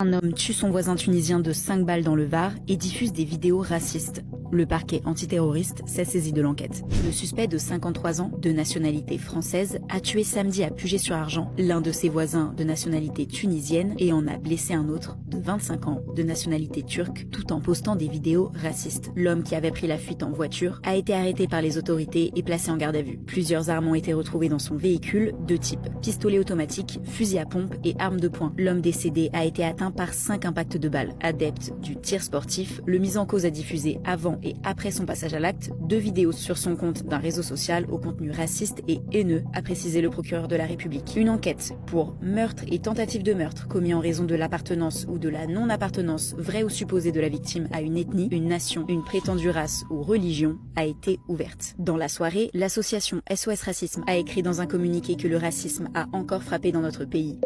Un homme tue son voisin tunisien de 5 balles dans le Var et diffuse des vidéos racistes. Le parquet antiterroriste s'est saisi de l'enquête. Le suspect de 53 ans, de nationalité française, a tué samedi à Puget-sur-Argent l'un de ses voisins de nationalité tunisienne et en a blessé un autre de 25 ans, de nationalité turque, tout en postant des vidéos racistes. L'homme qui avait pris la fuite en voiture a été arrêté par les autorités et placé en garde à vue. Plusieurs armes ont été retrouvées dans son véhicule, de type pistolet automatique, fusil à pompe et arme de poing. L'homme décédé a été atteint par 5 impacts de balles. Adepte du tir sportif, le mis en cause a diffusé avant et après son passage à l'acte 2 vidéos sur son compte d'un réseau social au contenu raciste et haineux, a précisé le procureur de la République. Une enquête pour meurtre et tentative de meurtre commis en raison de l'appartenance ou de la non-appartenance vraie ou supposée de la victime à une ethnie, une nation, une prétendue race ou religion a été ouverte. Dans la soirée, l'association SOS Racisme a écrit dans un communiqué que le racisme a encore frappé dans notre pays.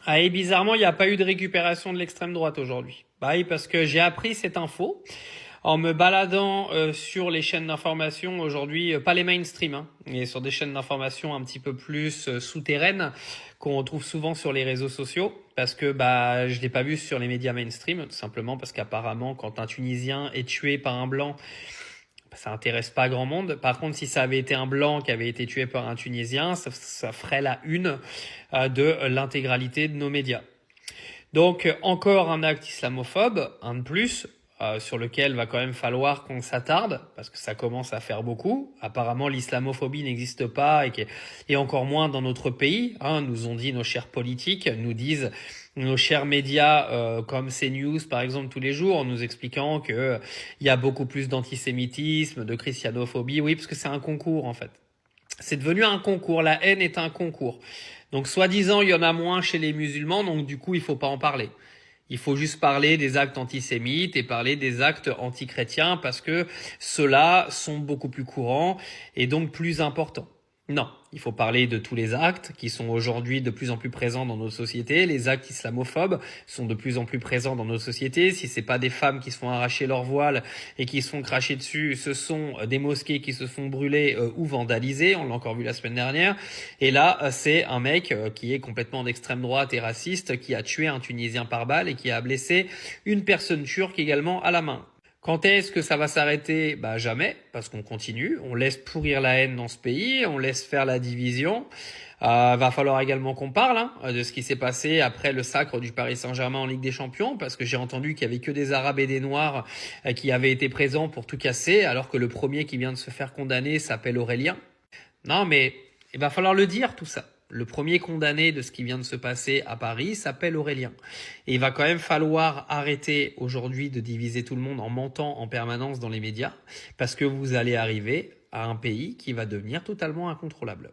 Ah, et bizarrement, il n'y a pas eu de récupération de l'extrême droite aujourd'hui. Bah oui, parce que j'ai appris cette info en me baladant sur les chaînes d'information aujourd'hui, pas les mainstream, mais sur des chaînes d'information un petit peu plus souterraines qu'on trouve souvent sur les réseaux sociaux, parce que je l'ai pas vu sur les médias mainstream, tout simplement parce qu'apparemment, quand un Tunisien est tué par un blanc, ça intéresse pas grand monde. Par contre, si ça avait été un blanc qui avait été tué par un Tunisien, ça ferait la une de l'intégralité de nos médias. Donc, encore un acte islamophobe, un de plus, sur lequel va quand même falloir qu'on s'attarde, parce que ça commence à faire beaucoup. Apparemment, l'islamophobie n'existe pas et encore moins dans notre pays. Nous ont dit nos chers politiques, nous disent nos chers médias comme CNews par exemple tous les jours, en nous expliquant que il y a beaucoup plus d'antisémitisme, de christianophobie. Oui, parce que c'est un concours en fait. C'est devenu un concours. La haine est un concours. Donc, soi-disant, il y en a moins chez les musulmans, donc du coup, il faut pas en parler. Il faut juste parler des actes antisémites et parler des actes antichrétiens parce que ceux-là sont beaucoup plus courants et donc plus importants. Non, il faut parler de tous les actes qui sont aujourd'hui de plus en plus présents dans nos sociétés. Les actes islamophobes sont de plus en plus présents dans nos sociétés. Si c'est pas des femmes qui se font arracher leur voile et qui se font cracher dessus, ce sont des mosquées qui se font brûler ou vandaliser. On l'a encore vu la semaine dernière. Et là, c'est un mec qui est complètement d'extrême droite et raciste qui a tué un Tunisien par balle et qui a blessé une personne turque également à la main. Quand est-ce que ça va s'arrêter? Jamais, parce qu'on continue. On laisse pourrir la haine dans ce pays, on laisse faire la division. Va falloir également qu'on parle de ce qui s'est passé après le sacre du Paris Saint-Germain en Ligue des Champions, parce que j'ai entendu qu'il y avait que des Arabes et des Noirs qui avaient été présents pour tout casser, alors que le premier qui vient de se faire condamner s'appelle Aurélien. Non, mais il va falloir le dire tout ça. Le premier condamné de ce qui vient de se passer à Paris s'appelle Aurélien. Et il va quand même falloir arrêter aujourd'hui de diviser tout le monde en mentant en permanence dans les médias, parce que vous allez arriver à un pays qui va devenir totalement incontrôlable.